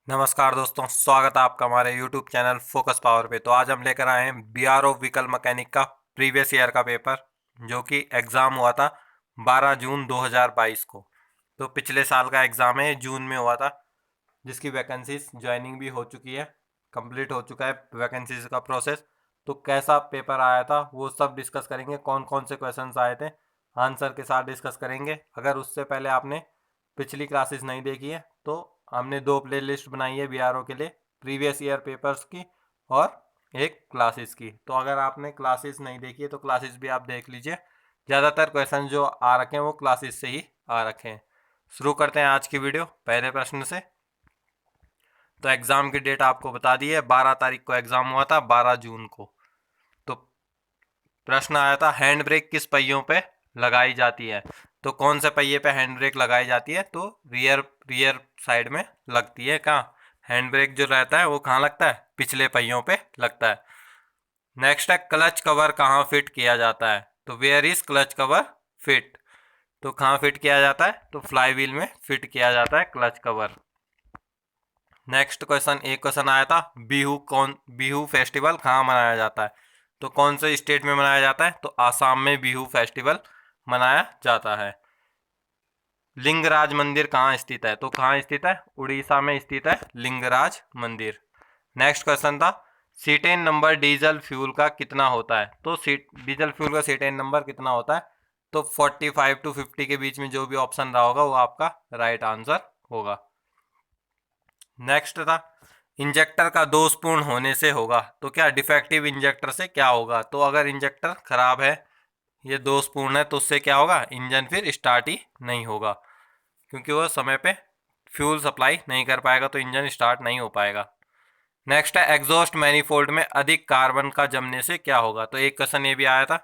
नमस्कार दोस्तों, स्वागत है आपका हमारे YouTube चैनल फोकस पावर पे। तो आज हम लेकर आए हैं बीआरओ व्हीकल मैकेनिक का प्रीवियस ईयर का पेपर, जो कि एग्ज़ाम हुआ था 12 जून 2022 को। तो पिछले साल का एग्ज़ाम है, जून में हुआ था, जिसकी वैकेंसीज ज्वाइनिंग भी हो चुकी है, कंप्लीट हो चुका है वैकेंसीज का प्रोसेस। तो कैसा पेपर आया था वो सब डिस्कस करेंगे, कौन कौन से क्वेश्चन आए थे आंसर के साथ डिस्कस करेंगे। अगर उससे पहले आपने पिछली क्लासेस नहीं देखी है तो हमने दो प्लेलिस्ट बनाई है बीआरओ के लिए, प्रीवियस ईयर पेपर्स की और एक क्लासेस की। तो अगर आपने क्लासेस नहीं देखी है तो क्लासेस भी आप देख लीजिए। ज़्यादातर क्वेश्चन जो आ रखे हैं वो क्लासेस से ही आ रखे हैं। शुरू करते हैं आज की वीडियो पहले प्रश्न से। तो एग्ज़ाम की डेट आपको बता दी है, 12 तारीख को एग्ज़ाम हुआ था, 12 जून को। तो प्रश्न आया था, हैंड ब्रेक किस पहियों पे लगाई जाती है। तो कौन से पहिए पे हैंड ब्रेक लगाई जाती है? तो रियर साइड में लगती है। कहाँ हैंड ब्रेक जो रहता है वो कहाँ लगता है? पिछले पहियों पे लगता है। नेक्स्ट है, क्लच कवर कहाँ फिट किया जाता है। तो where is clutch cover fit. तो कहाँ फिट किया जाता है? तो फ्लाई व्हील में फिट किया जाता है क्लच कवर। नेक्स्ट क्वेश्चन, एक क्वेश्चन आया था, बिहू फेस्टिवल कहाँ मनाया जाता है। तो कौन से स्टेट में मनाया जाता है? तो आसाम में बिहू फेस्टिवल मनाया जाता है। लिंगराज मंदिर कहाँ स्थित है। तो कहाँ स्थित है? उड़ीसा में स्थित है लिंगराज मंदिर। नेक्स्ट क्वेश्चन था, सीटेन नंबर डीजल फ्यूल का कितना होता है। तो डीजल फ्यूल का सीटेन नंबर कितना होता है? तो 45 to 50 के बीच में जो भी ऑप्शन रहा होगा वो आपका राइट आंसर होगा। नेक्स्ट था, इंजेक्टर का दोषपूर्ण होने से होगा। तो क्या डिफेक्टिव इंजेक्टर से क्या होगा? तो अगर इंजेक्टर खराब है, ये दोषपूर्ण है, तो उससे क्या होगा? इंजन फिर स्टार्ट ही नहीं होगा, क्योंकि वो समय पे फ्यूल सप्लाई नहीं कर पाएगा, तो इंजन स्टार्ट नहीं हो पाएगा। नेक्स्ट है, एग्जॉस्ट मैनिफोल्ड में अधिक कार्बन का जमने से क्या होगा। तो एक क्वेश्चन ये भी आया था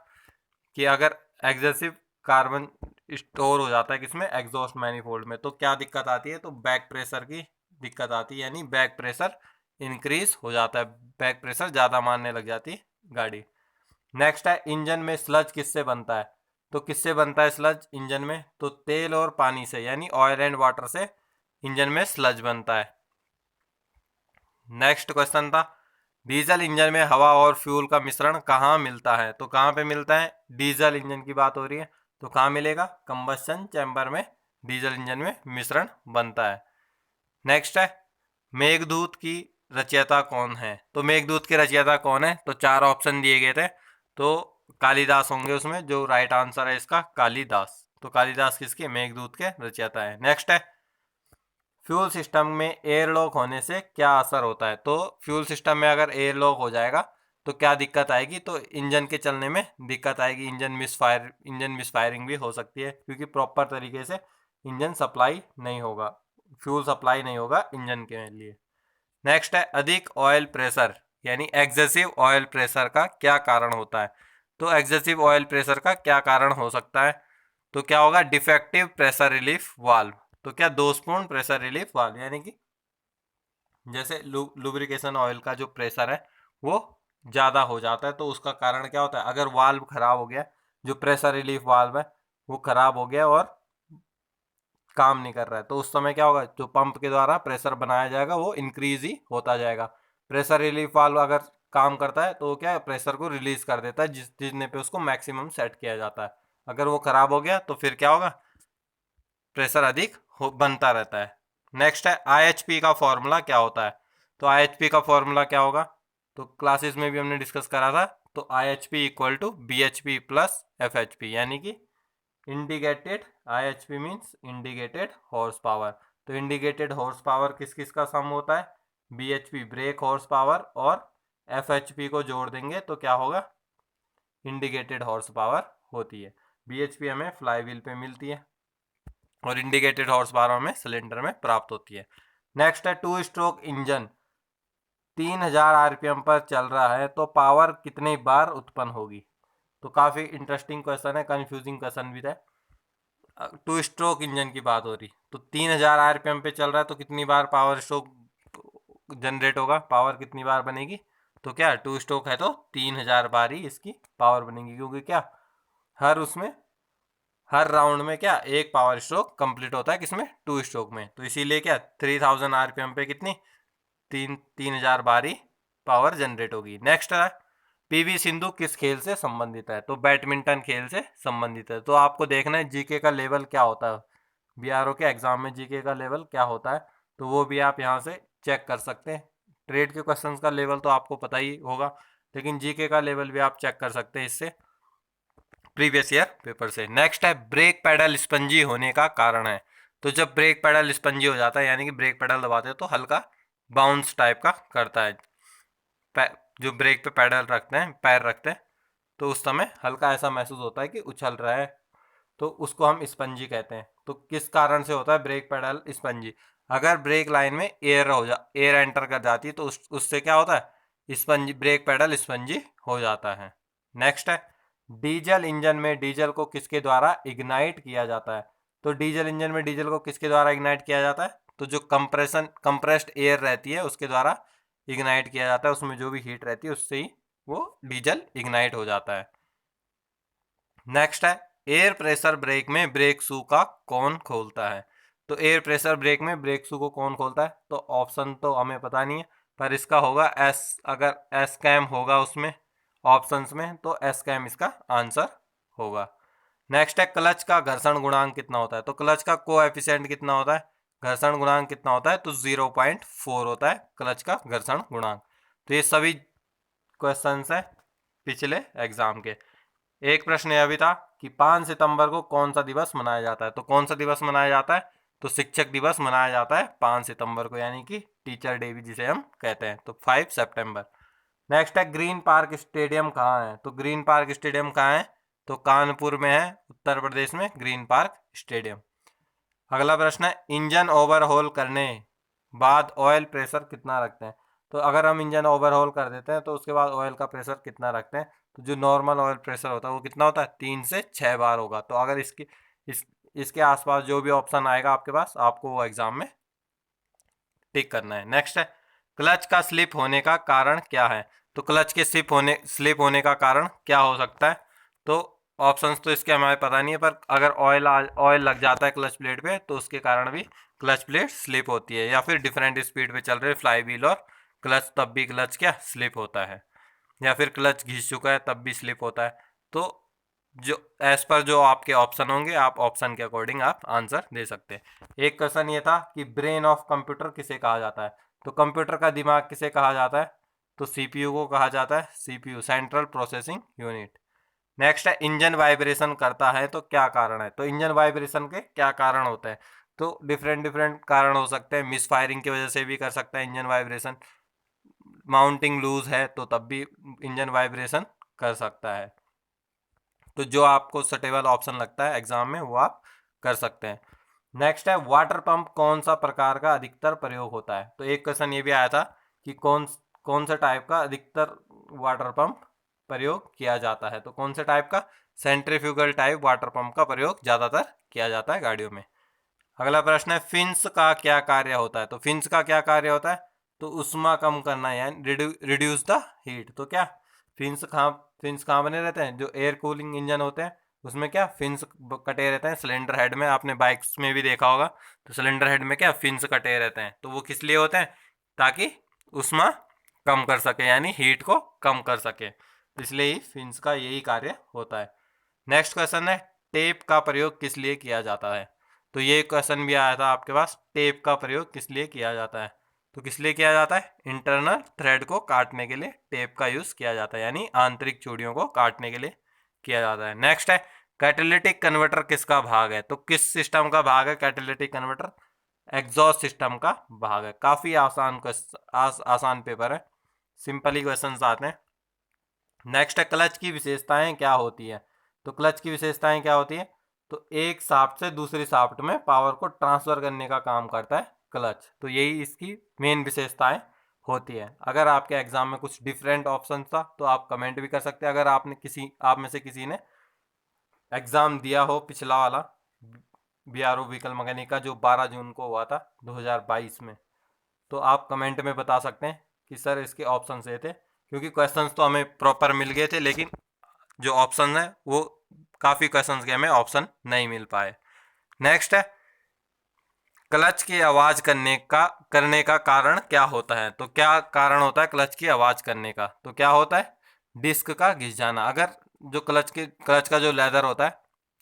कि अगर एग्जेसिव कार्बन स्टोर हो जाता है किसमें? एग्जॉस्ट मैनिफोल्ड में, तो क्या दिक्कत आती है? तो बैक प्रेशर की दिक्कत आती है, यानी बैक प्रेशर इंक्रीज हो जाता है, बैक प्रेशर ज़्यादा मारने लग जाती है गाड़ी। नेक्स्ट है, इंजन में स्लज किससे बनता है। तो किससे बनता है स्लज इंजन में? तो तेल और पानी से, यानी ऑयल एंड वाटर से इंजन में स्लज बनता है। नेक्स्ट क्वेश्चन था, डीजल इंजन में हवा और फ्यूल का मिश्रण कहाँ मिलता है। तो कहाँ पे मिलता है? डीजल इंजन की बात हो रही है, तो कहाँ मिलेगा? कंबस्शन चैम्बर में डीजल इंजन में मिश्रण बनता है। नेक्स्ट है, मेघदूत की रचयिता कौन है। तो मेघदूत के रचयिता कौन है? तो चार ऑप्शन दिए गए थे, तो कालिदास होंगे उसमें। जो राइट आंसर है इसका कालिदास। तो कालिदास किसके? मेघदूत के रचयिता है। नेक्स्ट है, फ्यूल सिस्टम में एयर लॉक होने से क्या असर होता है। तो फ्यूल सिस्टम में अगर एयर लॉक हो जाएगा तो क्या दिक्कत आएगी? तो इंजन के चलने में दिक्कत आएगी, इंजन मिसफायरिंग भी हो सकती है, क्योंकि प्रॉपर तरीके से इंजन सप्लाई नहीं होगा, फ्यूल सप्लाई नहीं होगा इंजन के लिए। नेक्स्ट है, अधिक ऑयल प्रेशर यानी एक्सेसिव ऑयल प्रेशर का क्या कारण होता है। तो एक्सेसिव ऑयल प्रेशर का क्या कारण हो सकता है? तो क्या होगा? Defective pressure relief valve. तो क्या? दोषपूर्ण प्रेशर रिलीफ वाल्व, यानी कि जैसे लुब्रिकेशन ऑयल का जो प्रेशर है वो ज़्यादा हो जाता है, तो उसका कारण क्या होता है? अगर वाल्व खराब हो गया, जो प्रेशर रिलीफ वाल्व है वो खराब हो गया और काम नहीं कर रहा है, तो उस समय क्या होगा? जो पंप के द्वारा प्रेशर बनाया जाएगा वो इंक्रीज ही होता जाएगा। प्रेशर रिलीफ वाल्व अगर काम करता है तो वो क्या है? प्रेशर को रिलीज कर देता है जितने पे उसको मैक्सिमम सेट किया जाता है। अगर वो खराब हो गया तो फिर क्या होगा? प्रेशर अधिक बनता रहता है। नेक्स्ट है, आईएचपी का फॉर्मूला क्या होता है। तो आईएचपी का फॉर्मूला क्या होगा? तो क्लासेस में भी हमने डिस्कस करा था। तो IHP equal to BHP plus FHP, यानी कि indicated, IHP means indicated horse power. तो इंडिकेटेड हॉर्स पावर किस किस का सम होता है? बीएचपी ब्रेक हॉर्स पावर और एफएचपी को जोड़ देंगे तो क्या होगा? इंडिकेटेड हॉर्स पावर होती है। बीएचपी हमें फ्लाई व्हील पे मिलती है और इंडिकेटेड हॉर्स पावर हमें सिलेंडर में प्राप्त होती है। नेक्स्ट है, टू स्ट्रोक इंजन 3000 आरपीएम पर चल रहा है तो पावर कितनी बार उत्पन्न होगी। तो काफ़ी इंटरेस्टिंग क्वेश्चन है, कंफ्यूजिंग क्वेश्चन भी है। टू स्ट्रोक इंजन की बात हो रही, तो 3000 आरपीएम पे चल रहा है तो कितनी बार पावर स्ट्रोक जनरेट होगा, पावर कितनी बार बनेगी। तो क्या टू स्ट्रोक है तो 3000 बार ही इसकी पावर बनेगी, क्योंकि क्या हर उसमें हर राउंड में क्या एक पावर स्ट्रोक कंप्लीट होता है, किसमें 2 स्ट्रोक में। तो इसीलिए क्या 3000 आरपीएम पे कितनी 3000 बारी पावर जनरेट होगी। नेक्स्ट है पीवी सिंधु किस खेल से संबंधित है, तो बैडमिंटन खेल से संबंधित है। तो आपको देखना है जीके का लेवल क्या होता है, बीआरओ के एग्जाम में जीके का लेवल क्या होता है, तो वो भी आप यहाँ से चेक कर सकते हैं। ट्रेड के क्वेश्चंस का लेवल तो आपको पता ही होगा, लेकिन जीके का लेवल भी आप चेक कर सकते हैं इससे, प्रीवियस ईयर पेपर से। नेक्स्ट है ब्रेक पैडल स्पंजी होने का कारण है। तो जब ब्रेक पैडल स्पंजी हो जाता है यानी कि ब्रेक पैडल दबाते हैं तो हल्का बाउंस टाइप का करता है, जो ब्रेक पे पैडल रखते हैं, पैर रखते हैं, तो उस समय हल्का ऐसा महसूस होता है कि उछल रहा है, तो उसको हम स्पंजी कहते हैं। तो किस कारण से होता है ब्रेक पैडल स्पंजी, अगर ब्रेक लाइन में एयर एंटर कर जाती है तो उससे क्या होता है स्पंजी, ब्रेक पैडल स्पंजी हो जाता है। नेक्स्ट है डीजल इंजन में डीजल को किसके द्वारा इग्नाइट किया जाता है। तो डीजल इंजन में डीजल को किसके द्वारा इग्नाइट किया जाता है, तो जो कंप्रेस्ड एयर रहती है उसके द्वारा इग्नाइट किया जाता है, उसमें जो भी हीट रहती है उससे ही वो डीजल इग्नाइट हो जाता है। नेक्स्ट है एयर प्रेशर ब्रेक में ब्रेक शू का कौन खोलता है। तो एयर प्रेशर ब्रेक में ब्रेक शू को कौन खोलता है, तो ऑप्शन तो हमें पता नहीं है, पर इसका होगा एस, अगर एस कैम होगा उसमें ऑप्शंस में तो एस कैम इसका आंसर होगा। नेक्स्ट है क्लच का घर्षण गुणांक कितना होता है। तो क्लच का कोएफिशिएंट कितना होता है, घर्षण गुणांक कितना होता है, तो 0.4 होता है क्लच का घर्षण गुणांक। तो ये सभी क्वेश्चंस है पिछले एग्जाम के। एक प्रश्न यह भी था कि 5 सितंबर को कौन सा दिवस मनाया जाता है। तो कौन सा दिवस मनाया जाता है, तो शिक्षक दिवस मनाया जाता है 5 सितंबर को, यानी कि टीचर डे भी जिसे हम कहते हैं, तो 5 सितंबर। नेक्स्ट है ग्रीन पार्क स्टेडियम कहाँ है। तो ग्रीन पार्क स्टेडियम कहाँ है, तो कानपुर में है, उत्तर प्रदेश में ग्रीन पार्क स्टेडियम। अगला प्रश्न है इंजन ओवरहॉल करने बाद ऑयल प्रेशर कितना रखते हैं। तो अगर हम इंजन ओवरहॉल कर देते हैं तो उसके बाद ऑयल का प्रेशर कितना रखते हैं, तो जो नॉर्मल ऑयल प्रेशर होता है वो कितना होता है 3 से 6 बार होगा। तो अगर इसके आसपास जो भी ऑप्शन आएगा आपके पास, आपको वो एग्जाम में टिक करना है। नेक्स्ट है क्लच का स्लिप होने का कारण क्या है। तो क्लच के स्लिप होने का कारण क्या हो सकता है, तो ऑप्शंस तो इसके हमें पता नहीं है, पर अगर ऑयल लग जाता है क्लच प्लेट पे तो उसके कारण भी क्लच प्लेट स्लिप होती है, या फिर डिफरेंट स्पीड पे चल रहे फ्लाई व्हील और क्लच तब भी क्लच क्या स्लिप होता है, या फिर क्लच घिस चुका है तब भी स्लिप होता है। तो जो एज पर जो आपके ऑप्शन होंगे आप ऑप्शन के अकॉर्डिंग आप आंसर दे सकते हैं। एक क्वेश्चन ये था कि ब्रेन ऑफ कंप्यूटर किसे कहा जाता है। तो कंप्यूटर का दिमाग किसे कहा जाता है, तो सीपीयू को कहा जाता है, CPU central processing unit. Next है इंजन वाइब्रेशन करता है तो क्या कारण है। तो इंजन वाइब्रेशन के क्या कारण होते हैं, तो डिफरेंट डिफरेंट कारण हो सकते हैं, मिस फायरिंग की वजह से भी कर सकता है इंजन वाइब्रेशन, माउंटिंग लूज है तो तब भी इंजन वाइब्रेशन कर सकता है। तो जो आपको सटेबल ऑप्शन लगता है एग्जाम में वो आप कर सकते हैं। नेक्स्ट है वाटर पंप कौन सा प्रकार का अधिकतर प्रयोग होता है। तो एक क्वेश्चन ये भी आया था कि कौन कौन सा टाइप का अधिकतर वाटर पंप प्रयोग किया जाता है। तो कौन से टाइप का, सेंट्रीफ्यूगल टाइप वाटर पंप का प्रयोग ज़्यादातर किया जाता है गाड़ियों में। अगला प्रश्न है फिन्स का क्या कार्य होता है। तो फिन्स का क्या कार्य होता है, तो उष्मा कम करना यानी रिड्यूस द हीट। तो क्या फिन्स कहाँ बने रहते हैं, जो एयर कूलिंग इंजन होते हैं उसमें क्या फिन्स कटे रहते हैं सिलेंडर हेड में, आपने बाइक्स में भी देखा होगा, तो सिलेंडर हेड में क्या फिन्स कटे रहते हैं, तो वो किस लिए होते हैं, ताकि उष्मा कम कर सके यानी हीट को कम कर सके, तो इसलिए ही फिन्स का यही कार्य होता है। नेक्स्ट क्वेश्चन है टेप का प्रयोग किस लिए किया जाता है। तो ये क्वेश्चन भी आया था आपके पास, टेप का प्रयोग किस लिए किया जाता है। तो किस लिए किया जाता है, इंटरनल थ्रेड को काटने के लिए टेप का यूज़ किया जाता है, यानी आंतरिक चूड़ियों को काटने के लिए किया जाता है। नेक्स्ट है कैटालिटिक कन्वर्टर किसका भाग है। तो किस सिस्टम का भाग है कैटालिटिक कन्वर्टर, एग्जॉस्ट सिस्टम का भाग है। काफ़ी आसान पेपर है, सिंपल ही क्वेश्चन आते हैं। नेक्स्ट है क्लच की विशेषताएं क्या होती है। तो क्लच की विशेषताएं क्या होती है, तो एक शाफ्ट से दूसरी शाफ्ट में पावर को ट्रांसफर करने का काम करता है क्लच, तो यही इसकी मेन विशेषताएं होती है। अगर आपके एग्जाम में कुछ डिफरेंट ऑप्शन था तो आप कमेंट भी कर सकते हैं। अगर आप में से किसी ने एग्जाम दिया हो पिछला वाला बीआरओ व्हीकल मैकेनिक का जो 12 जून को हुआ था 2022 में, तो आप कमेंट में बता सकते हैं कि सर इसके ऑप्शन ये थे, क्योंकि क्वेश्चंस तो हमें प्रॉपर मिल गए थे लेकिन जो ऑप्शन है वो काफ़ी क्वेश्चंस के हमें ऑप्शन नहीं मिल पाए। नेक्स्ट है क्लच की आवाज़ करने का कारण क्या होता है। तो क्या कारण होता है क्लच की आवाज़ करने का, तो क्या होता है डिस्क का घिस जाना। अगर जो क्लच का जो लेदर होता है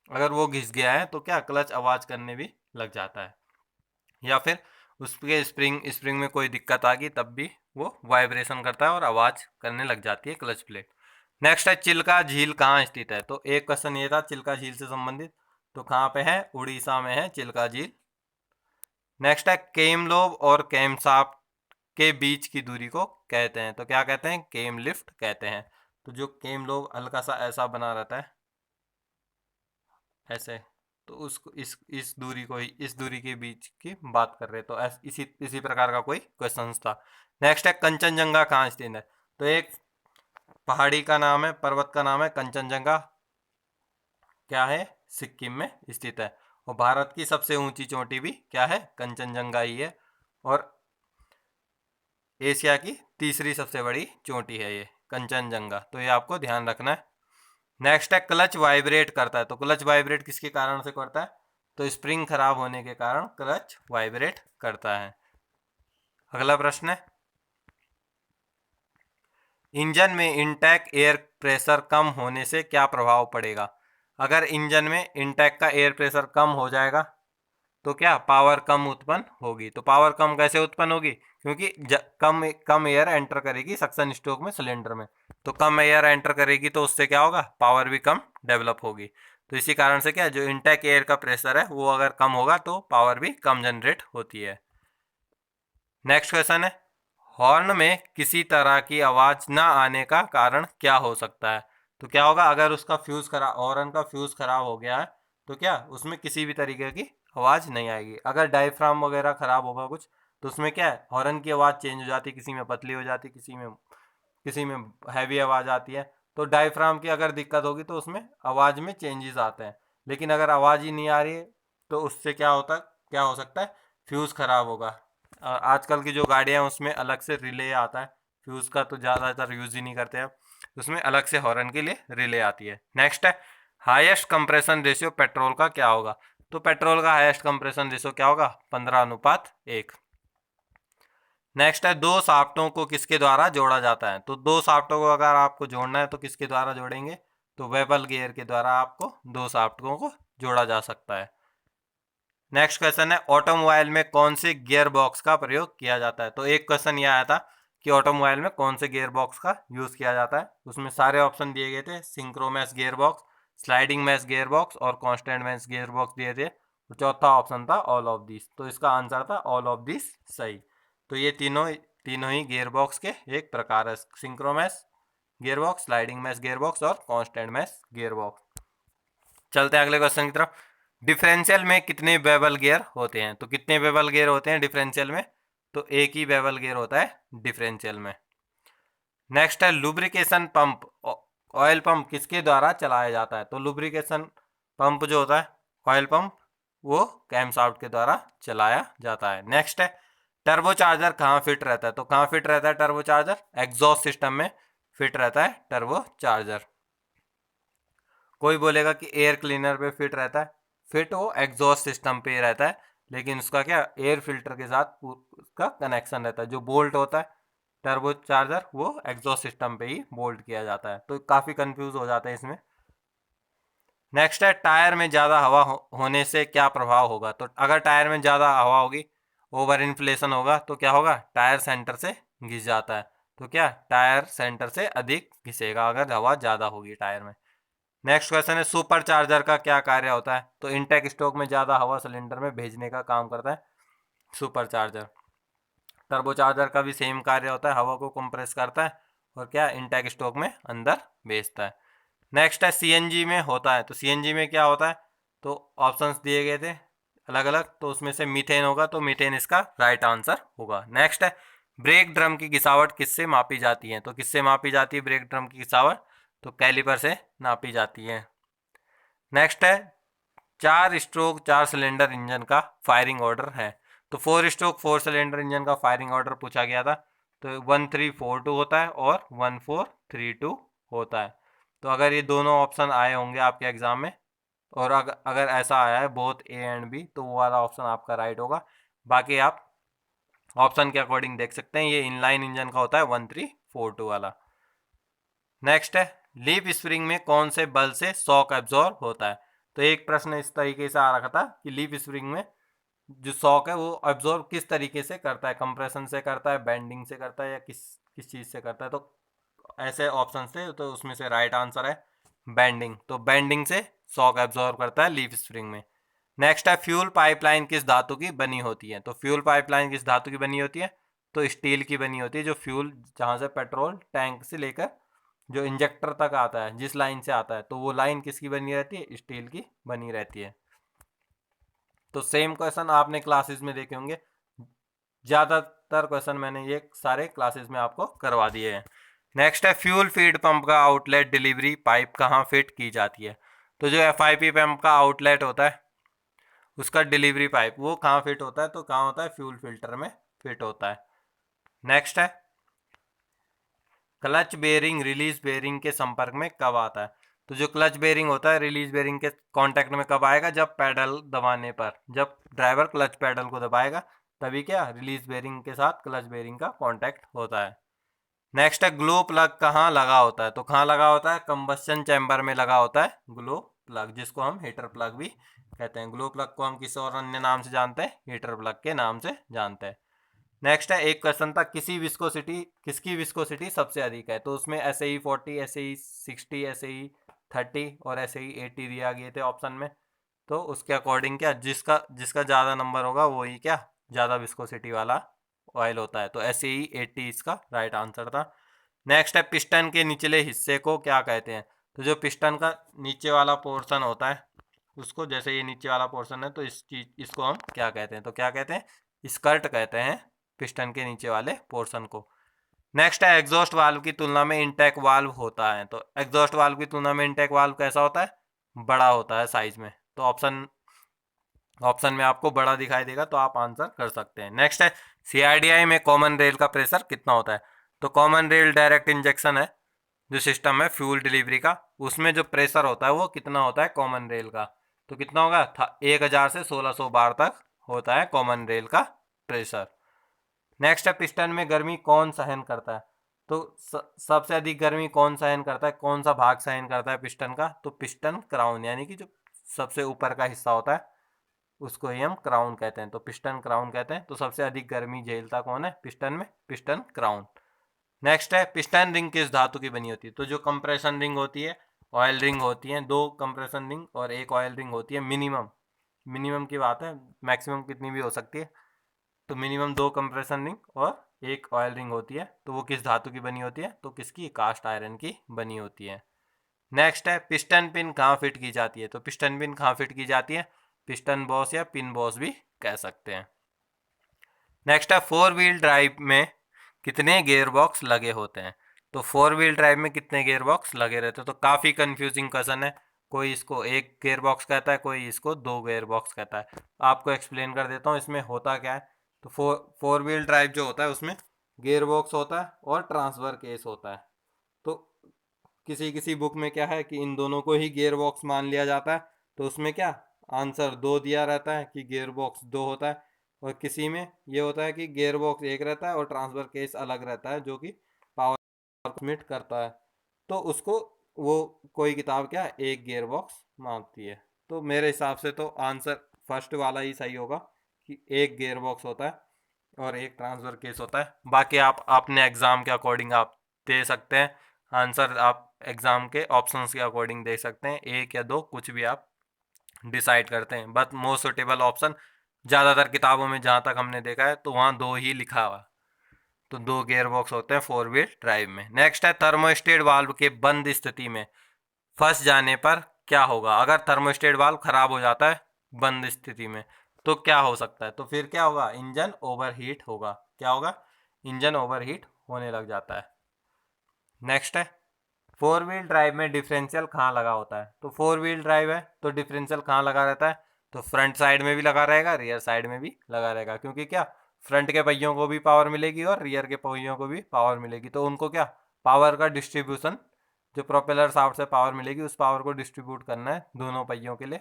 अगर वो घिस गया है तो क्या क्लच आवाज़ करने भी लग जाता है, या फिर उसके स्प्रिंग में कोई दिक्कत आ गई तब भी वो वाइब्रेशन करता है और आवाज़ करने लग जाती है क्लच प्लेट। नेक्स्ट है चिल्का झील कहाँ स्थित है। तो एक क्वेश्चन ये था चिल्का झील से संबंधित, तो कहाँ पे है, उड़ीसा में है चिल्का झील। नेक्स्ट है केमलोब और केमसाप के बीच की दूरी को कहते हैं। तो क्या कहते हैं, केम लिफ्ट कहते हैं। तो जो केमलोब हल्का सा ऐसा बना रहता है ऐसे, तो उसको इस दूरी को ही इस दूरी के बीच की बात कर रहे हैं। तो इसी इसी प्रकार का कोई क्वेश्चन था। नेक्स्ट है कंचनजंगा कहाँ स्थित है। तो एक पहाड़ी का नाम है, पर्वत का नाम है कंचनजंगा, क्या है, सिक्किम में स्थित है। और भारत की सबसे ऊंची चोटी भी क्या है, कंचनजंगा ही है। और एशिया की तीसरी सबसे बड़ी चोटी है ये कंचनजंगा, तो ये आपको ध्यान रखना है। नेक्स्ट है क्लच वाइब्रेट करता है। तो क्लच वाइब्रेट किसके कारण से करता है, तो स्प्रिंग खराब होने के कारण क्लच वाइब्रेट करता है। अगला प्रश्न है इंजन में इनटेक एयर प्रेशर कम होने से क्या प्रभाव पड़ेगा। अगर इंजन में इनटेक का एयर प्रेशर कम हो जाएगा तो क्या पावर कम उत्पन्न होगी। तो पावर कम कैसे उत्पन्न होगी, क्योंकि कम एयर एंटर करेगी सक्शन स्ट्रोक में सिलेंडर में, तो कम एयर एंटर करेगी तो उससे क्या होगा, पावर भी कम डेवलप होगी। तो इसी कारण से क्या जो इनटेक एयर का प्रेशर है वो अगर कम होगा तो पावर भी कम जनरेट होती है। नेक्स्ट क्वेश्चन है हॉर्न में किसी तरह की आवाज ना आने का कारण क्या हो सकता है। तो क्या होगा, अगर उसका हॉर्न का फ्यूज खराब हो गया है तो क्या उसमें किसी भी तरीके की आवाज नहीं आएगी। अगर डायफ्राम वगैरह खराब होगा कुछ तो उसमें क्या है हॉर्न की आवाज चेंज हो जाती है, किसी में पतली हो जाती है, किसी में हैवी आवाज आती है। तो डायफ्राम की अगर दिक्कत होगी तो उसमें आवाज में चेंजेस आते हैं। लेकिन अगर आवाज ही नहीं आ रही है तो उससे क्या हो सकता है, फ्यूज खराब होगा। आजकल की जो गाड़ियाँ हैं उसमें अलग से रिले आता है, फ्यूज़ का तो ज़्यादातर यूज़ ही नहीं करते हैं, उसमें अलग से हॉर्न के लिए रिले आती है। नेक्स्ट है हाईएस्ट कंप्रेशन रेशियो पेट्रोल का क्या होगा। तो पेट्रोल का हाईएस्ट कंप्रेशन रेशियो क्या होगा, 15:1। नेक्स्ट है दो शाफ्टों को किसके द्वारा जोड़ा जाता है। तो दो शाफ्टों को अगर आपको जोड़ना है तो किसके द्वारा जोड़ेंगे, तो वेबल गियर के द्वारा आपको दो शाफ्टों को जोड़ा जा सकता है। नेक्स्ट क्वेश्चन है ऑटोमोबाइल में कौन से गियर बॉक्स का प्रयोग किया जाता है। तो एक क्वेश्चन ये आया था कि ऑटोमोबाइल में कौन से गियर बॉक्स का यूज़ किया जाता है। उसमें सारे ऑप्शन दिए गए थे, synchromesh gear box, sliding mesh gear box और कांस्टेंट मैस गियर बॉक्स दिए थे। तो चौथा ऑप्शन था ऑल ऑफ दिस, तो इसका आंसर था ऑल ऑफ दिस सही। तो ये तीनों तीनों ही गियर बॉक्स के एक प्रकार है, synchromesh gear box, sliding mesh gear box और कांस्टेंट मैस गियर बॉक्स। चलते हैं अगले क्वेश्चन की तरफ। डिफरेंशियल में कितने बेवल गियर होते हैं। तो कितने बेवल गियर होते हैं डिफरेंशियल में, तो एक ही बेवल गियर होता है डिफरेंशियल में। नेक्स्ट है लुब्रिकेशन पंप, ऑयल पंप किसके द्वारा चलाया जाता है। तो लुब्रिकेशन पंप जो होता है ऑयल पंप वो कैमशाफ्ट के द्वारा चलाया जाता है। नेक्स्ट है टर्बो चार्जर कहाँ फिट रहता है। तो कहाँ फिट रहता है टर्बो चार्जर, एग्जॉस्ट सिस्टम में फिट रहता है टर्बो चार्जर। कोई बोलेगा कि एयर क्लीनर पे फिट रहता है, फिट वो एग्जॉस्ट सिस्टम पे ही रहता है, लेकिन उसका क्या एयर फिल्टर के साथ उसका कनेक्शन रहता है। जो बोल्ट होता है टर्बो चार्जर वो एग्जॉस्ट सिस्टम पे ही बोल्ट किया जाता है, तो काफ़ी कंफ्यूज हो जाता है इसमें। नेक्स्ट है टायर में ज़्यादा हवा होने से क्या प्रभाव होगा। तो अगर टायर में ज़्यादा हवा होगी, ओवर इन्फ्लेशन होगा तो क्या होगा, टायर सेंटर से घिस जाता है। तो क्या टायर सेंटर से अधिक घिसेगा अगर हवा ज़्यादा होगी टायर में। नेक्स्ट क्वेश्चन है सुपर चार्जर का क्या कार्य होता है। तो इनटेक स्ट्रोक में ज़्यादा हवा सिलेंडर में भेजने का काम करता है सुपर चार्जर। टर्बो चार्जर का भी सेम कार्य होता है, हवा को कंप्रेस करता है और क्या इनटेक स्ट्रोक में अंदर भेजता है। नेक्स्ट है सीएनजी में होता है। तो सीएनजी में क्या होता है, तो ऑप्शंस दिए गए थे अलग अलग, तो उसमें से मीथेन होगा, तो मीथेन इसका राइट आंसर होगा। नेक्स्ट है ब्रेक ड्रम की घिसावट किससे मापी जाती है। तो किससे मापी जाती है ब्रेक ड्रम की घिसावट, तो कैलिपर से नापी जाती है। नेक्स्ट है 4 स्ट्रोक 4 सिलेंडर इंजन का फायरिंग ऑर्डर है। तो 4 स्ट्रोक 4 सिलेंडर इंजन का फायरिंग ऑर्डर पूछा गया था, तो 1342 होता है और 1432 होता है। तो अगर ये दोनों ऑप्शन आए होंगे आपके एग्जाम में, और अगर ऐसा आया है बोथ ए एंड बी, तो वो वाला ऑप्शन आपका राइट होगा। बाकी आप ऑप्शन के अकॉर्डिंग देख सकते हैं। ये इनलाइन इंजन का होता है 1342 वाला। नेक्स्ट है, लीफ स्प्रिंग में कौन से बल से शॉक एब्जॉर्ब होता है। तो एक प्रश्न इस तरीके से आ रखा था कि लीफ स्प्रिंग में जो शॉक है वो एब्जॉर्ब किस तरीके से करता है, कंप्रेशन से करता है, बेंडिंग से करता है, या किस किस चीज़ से करता है। तो ऐसे ऑप्शन थे, तो उसमें से राइट आंसर है बेंडिंग। तो बेंडिंग से शॉक एब्जॉर्ब करता है लीफ स्प्रिंग में। नेक्स्ट है, फ्यूल पाइपलाइन किस धातु की बनी होती है। तो फ्यूल पाइपलाइन किस धातु की बनी होती है, तो स्टील की बनी होती है। जो फ्यूल जहाँ से पेट्रोल टैंक से लेकर जो इंजेक्टर तक आता है, जिस लाइन से आता है, तो वो लाइन किसकी बनी रहती है, स्टील की बनी रहती है। तो सेम क्वेश्चन आपने क्लासेस में देखे होंगे, ज़्यादातर क्वेश्चन मैंने ये सारे क्लासेस में आपको करवा दिए हैं। नेक्स्ट है, फ्यूल फीड पंप का आउटलेट डिलीवरी पाइप कहाँ फिट की जाती है। तो जो एफआईपी पंप का आउटलेट होता है उसका डिलीवरी पाइप वो कहाँ फिट होता है, तो कहाँ होता है, फ्यूल फिल्टर में फिट होता है। नेक्स्ट है, क्लच बेरिंग रिलीज बेरिंग के संपर्क में कब आता है। तो जो क्लच बेरिंग होता है रिलीज बेरिंग के कांटेक्ट में कब आएगा, जब पैडल दबाने पर, जब ड्राइवर क्लच पैडल को दबाएगा तभी क्या रिलीज बेरिंग के साथ क्लच बेरिंग का कांटेक्ट होता है। नेक्स्ट है, ग्लो प्लग कहाँ लगा होता है। तो कहाँ लगा होता है, कंबस्शन चैम्बर में लगा होता है ग्लो प्लग, जिसको हम हीटर प्लग भी कहते हैं। ग्लो प्लग को हम किसी और अन्य नाम से जानते हैं, हीटर प्लग के नाम से जानते हैं। नेक्स्ट है, एक क्वेश्चन था, किसकी विस्कोसिटी सबसे अधिक है। तो उसमें S A 40, S A 60, S A 30 और एस ए 80 दिया गए थे ऑप्शन में। तो उसके अकॉर्डिंग क्या जिसका जिसका ज़्यादा नंबर होगा वही क्या ज़्यादा विस्कोसिटी वाला ऑयल होता है। तो एस ए 80 इसका राइट आंसर था। नेक्स्ट है, पिस्टन के निचले हिस्से को क्या कहते हैं। तो जो पिस्टन का नीचे वाला पोर्शन होता है उसको, जैसे ये नीचे वाला पोर्शन है, तो इसको हम क्या कहते हैं, तो क्या कहते हैं, स्कर्ट कहते हैं पिस्टन के नीचे वाले पोर्शन को। नेक्स्ट है, एग्जॉस्ट वाल्व की तुलना में इंटेक वाल्व होता है। तो एग्जॉस्ट वाल्व की तुलना में इंटेक वाल्व कैसा होता है, बड़ा होता है साइज में। तो ऑप्शन में आपको बड़ा दिखाई देगा, तो आप आंसर कर सकते हैं। नेक्स्ट है, सीआरडीआई में कॉमन रेल का प्रेशर कितना होता है। तो कॉमन रेल डायरेक्ट इंजेक्शन है जो सिस्टम है फ्यूल डिलीवरी का, उसमें जो प्रेशर होता है वो कितना होता है कॉमन रेल का। तो कितना होगा, 1000 से 1600 बार तक होता है कॉमन रेल का प्रेशर। नेक्स्ट है, पिस्टन में गर्मी कौन सहन करता है। तो सबसे अधिक गर्मी कौन सहन करता है, कौन सा भाग सहन करता है पिस्टन का। तो पिस्टन क्राउन, यानी कि जो सबसे ऊपर का हिस्सा होता है उसको ही हम क्राउन कहते हैं। तो पिस्टन क्राउन कहते हैं। तो सबसे अधिक गर्मी झेलता कौन है पिस्टन में, पिस्टन क्राउन। नेक्स्ट है, पिस्टन रिंग किस धातु की बनी होती है। तो जो कंप्रेशन रिंग होती है, ऑयल रिंग होती है, 2 कंप्रेशन रिंग और 1 ऑयल रिंग होती है। मिनिमम मिनिमम की बात है, मैक्सिमम कितनी भी हो सकती है। तो मिनिमम 2 कंप्रेशन रिंग और 1 ऑयल रिंग होती है। तो वो किस धातु की बनी होती है, तो किसकी, कास्ट आयरन की बनी होती है। नेक्स्ट है, पिस्टन पिन कहाँ फिट की जाती है। तो पिस्टन पिन कहाँ फिट की जाती है, पिस्टन बॉस या पिन बॉस भी कह सकते हैं। नेक्स्ट है, 4 व्हील ड्राइव में कितने गियर बॉक्स लगे होते हैं। तो 4 व्हील ड्राइव में कितने गियर बॉक्स लगे रहते हैं। तो काफ़ी कंफ्यूजिंग क्वेश्चन है, कोई इसको 1 गियर बॉक्स कहता है, कोई इसको 2 गियर बॉक्स कहता है। आपको एक्सप्लेन कर देता हूँ इसमें होता क्या है। तो फोर व्हील ड्राइव जो होता है उसमें गियर बॉक्स होता है और ट्रांसफर केस होता है। तो किसी किसी बुक में क्या है कि इन दोनों को ही गियर बॉक्स मान लिया जाता है। तो उसमें क्या आंसर 2 दिया रहता है कि गियर बॉक्स 2 होता है, और किसी में ये होता है कि गियर बॉक्स 1 रहता है और ट्रांसफर केस अलग रहता है जो कि पावर ट्रांसमिट करता है। तो उसको वो कोई किताब क्या 1 गियर बॉक्स मांगती है। तो मेरे हिसाब से तो आंसर फर्स्ट वाला ही सही होगा कि 1 गियर बॉक्स होता है और 1 ट्रांसफर केस होता है। बाकी आप अपने एग्ज़ाम के अकॉर्डिंग आप दे सकते हैं आंसर, आप एग्ज़ाम के ऑप्शंस के अकॉर्डिंग दे सकते हैं, 1 या 2 कुछ भी आप डिसाइड करते हैं। बट मोस्ट सुटेबल ऑप्शन ज़्यादातर किताबों में जहाँ तक हमने देखा है तो वहाँ 2 ही लिखा हुआ। तो 2 गियर बॉक्स होते हैं 4 व्हील ड्राइव में। नेक्स्ट है, थर्मोस्टेट वाल्व के बंद स्थिति में फंस जाने पर क्या होगा। अगर थर्मोस्टेट वाल्व खराब हो जाता है बंद स्थिति में तो क्या हो सकता है। तो फिर क्या होगा, इंजन ओवरहीट होगा। क्या होगा, इंजन ओवरहीट होने लग जाता है। नेक्स्ट है, 4 व्हील ड्राइव में डिफरेंशियल कहाँ लगा होता है। तो 4 व्हील ड्राइव है तो डिफरेंशियल कहाँ लगा रहता है। तो फ्रंट साइड में भी लगा रहेगा, रियर साइड में भी लगा रहेगा, क्योंकि क्या फ्रंट के पहियों को भी पावर मिलेगी और रियर के पहियों को भी पावर मिलेगी। तो उनको क्या पावर का डिस्ट्रीब्यूशन जो प्रोपेलर शाफ्ट से पावर मिलेगी उस पावर को डिस्ट्रीब्यूट करना है दोनों पहियों के लिए,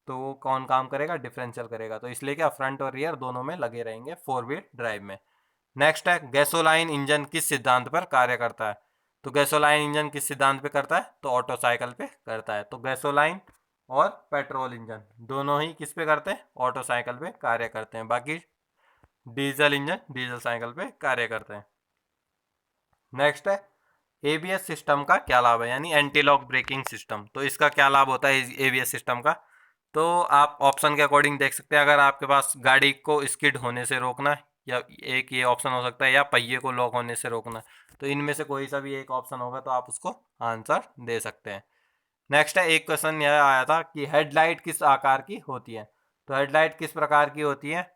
तो वो कौन काम करेगा, डिफरेंशियल करेगा। तो इसलिए क्या फ्रंट और रियर दोनों में लगे रहेंगे 4 व्हील ड्राइव में। नेक्स्ट है गैसोलाइन इंजन किस सिद्धांत पर कार्य करता है। तो गैसोलाइन इंजन किस सिद्धांत पे करता है, तो ऑटो साइकिल पे करता है। तो गैसोलाइन और पेट्रोल इंजन दोनों ही किस पे करते हैं, ऑटो साइकिल पे कार्य करते हैं। बाकी डीजल इंजन डीजल साइकिल पे कार्य करते हैं। नेक्स्ट है एबीएस सिस्टम का क्या लाभ है, यानी एंटी लॉक ब्रेकिंग सिस्टम। तो इसका क्या लाभ होता है एबीएस सिस्टम का, तो आप ऑप्शन के अकॉर्डिंग देख सकते हैं। अगर आपके पास गाड़ी को स्किड होने से रोकना है, या एक ये ऑप्शन हो सकता है, या पहिए को लॉक होने से रोकना है, तो इनमें से कोई सा भी एक ऑप्शन होगा तो आप उसको आंसर दे सकते हैं। नेक्स्ट है एक क्वेश्चन यह आया था कि हेडलाइट किस आकार की होती है। तो हेडलाइट किस प्रकार की होती है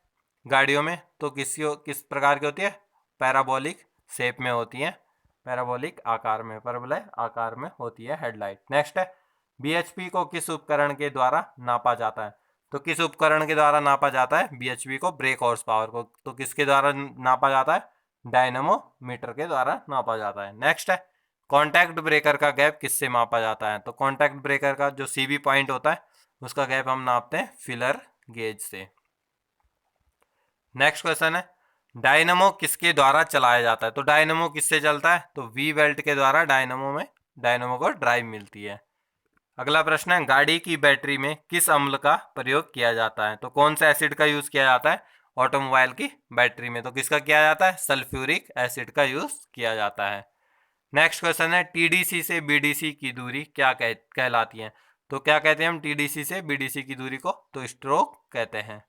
गाड़ियों में, तो किस प्रकार की होती है, पैराबोलिक शेप में होती है, पैराबोलिक आकार में, परवलय आकार में होती है हेडलाइट। नेक्स्ट है बीएचपी को किस उपकरण के द्वारा नापा जाता है। तो किस उपकरण के द्वारा नापा जाता है बीएचपी को, ब्रेक हॉर्स पावर को, तो किसके द्वारा नापा जाता है, डायनेमोमीटर के द्वारा नापा जाता है। नेक्स्ट है कॉन्टैक्ट ब्रेकर का गैप किससे मापा जाता है। तो कॉन्टैक्ट ब्रेकर का जो सीबी पॉइंट होता है उसका गैप हम नापते हैं फिलर गेज से। नेक्स्ट क्वेश्चन है डायनेमो किसके द्वारा चलाया जाता है। तो डायनेमो किससे चलता है, तो वी बेल्ट के द्वारा डायनेमो को ड्राइव मिलती है। अगला प्रश्न है गाड़ी की बैटरी में किस अम्ल का प्रयोग किया जाता है। तो कौन से एसिड का यूज किया जाता है ऑटोमोबाइल की बैटरी में, तो किसका किया जाता है, सल्फ्यूरिक एसिड का यूज किया जाता है। नेक्स्ट क्वेश्चन है टीडीसी से बीडीसी की दूरी क्या कहलाती है। तो क्या कहते हैं हम टीडीसी से बीडीसी की दूरी को, तो स्ट्रोक कहते हैं।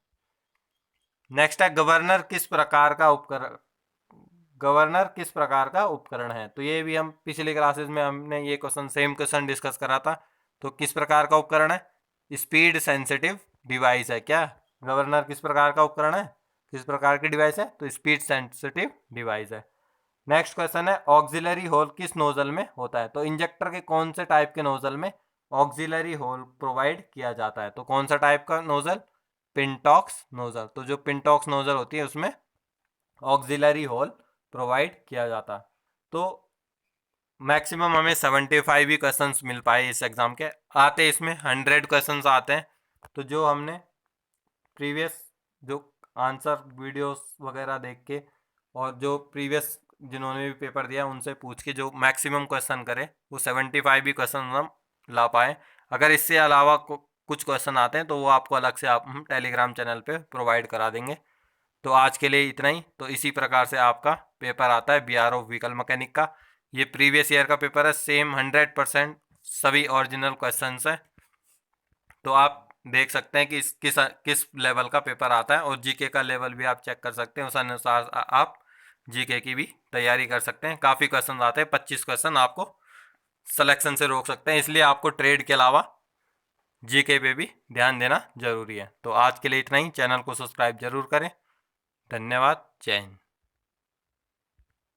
नेक्स्ट है गवर्नर किस प्रकार का उपकरण है। तो ये भी हम पिछली क्लासेस में हमने ये क्वेश्चन सेम क्वेश्चन डिस्कस करा था। तो किस प्रकार का उपकरण है, स्पीड सेंसिटिव डिवाइस है। क्या गवर्नर किस प्रकार का उपकरण है, किस प्रकार की डिवाइस है, तो स्पीड सेंसिटिव डिवाइस है। नेक्स्ट क्वेश्चन है ऑक्सिलरी होल किस नोजल में होता है। तो इंजेक्टर के कौन से टाइप के नोजल में ऑक्सिलरी होल प्रोवाइड किया जाता है। तो कौन सा टाइप का नोजल, पिंटॉक्स नोजल। तो जो पिंटॉक्स नोजल होती है उसमें ऑक्सिलरी होल प्रोवाइड किया जाता है। तो मैक्सिमम हमें 75 ही क्वेश्चंस मिल पाए इस एग्जाम के, आते इसमें 100 क्वेश्चंस आते हैं। तो जो हमने प्रीवियस जो आंसर वीडियोस वगैरह देख के और जो प्रीवियस जिन्होंने भी पेपर दिया उनसे पूछ के जो मैक्सिमम क्वेश्चन करे वो 75 भी क्वेश्चन हम ला पाए। अगर इससे अलावा कुछ क्वेश्चन आते हैं तो वो आपको अलग से हम टेलीग्राम चैनल पे प्रोवाइड करा देंगे। तो आज के लिए इतना ही। तो इसी प्रकार से आपका पेपर आता है बीआरओ व्हीकल मैकेनिक का। ये प्रीवियस ईयर का पेपर है, सेम 100% सभी ओरिजिनल क्वेश्चंस हैं। तो आप देख सकते हैं कि किस लेवल का पेपर आता है, और जीके का लेवल भी आप चेक कर सकते हैं। उस अनुसार आप जीके की भी तैयारी कर सकते हैं। काफ़ी क्वेश्चन आते हैं, 25 क्वेश्चन आपको सिलेक्शन से रोक सकते हैं। इसलिए आपको ट्रेड के अलावा जीके पे भी ध्यान देना जरूरी है। तो आज के लिए इतना ही। चैनल को सब्सक्राइब जरूर करें। धन्यवाद। जय हिंद।